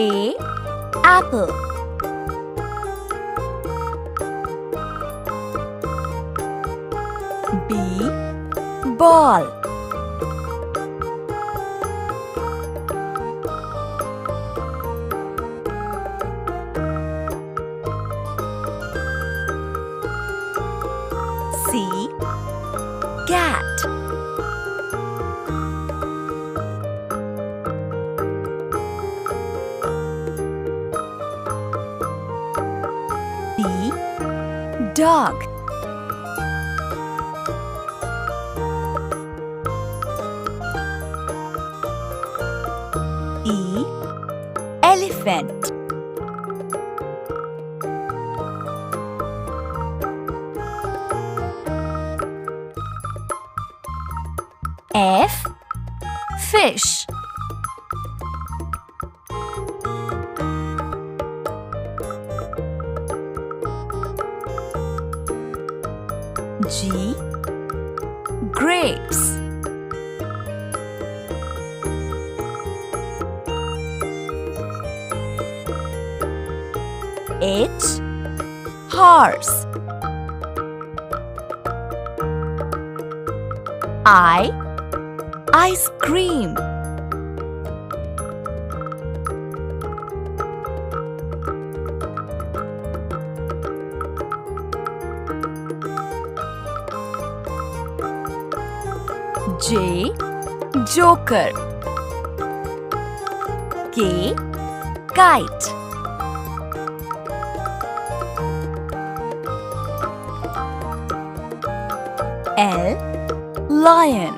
A. Apple. B. Ball. C. Cat. D. Dog. E. Elephant. F. Fish. G. Grapes. H. Horse. I. Ice cream. J. Joker. K. Kite. L. Lion.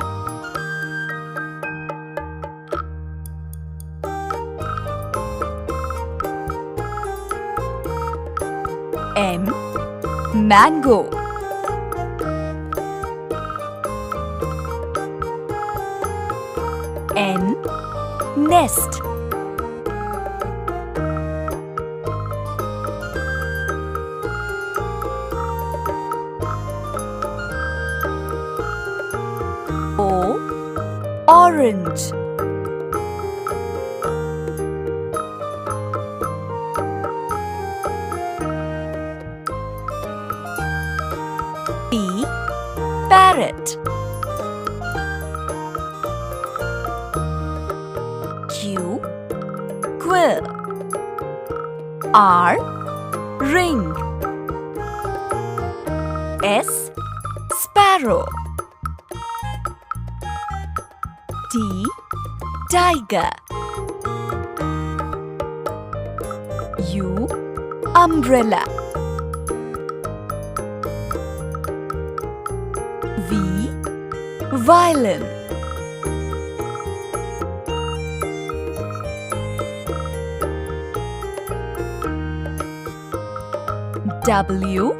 M. Mango. N. Nest. O. Orange. P. Parrot. Q. Quill. R. Ring. S. Sparrow. T. Tiger. U. Umbrella. V. Violin. W.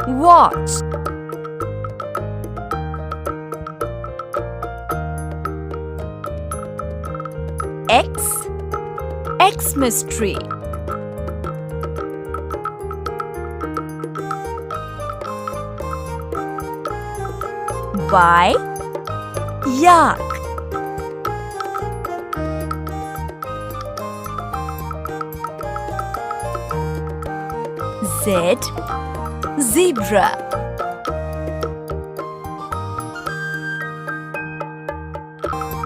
Watch. X. Xmas tree. Y. Yak. Z. Zebra.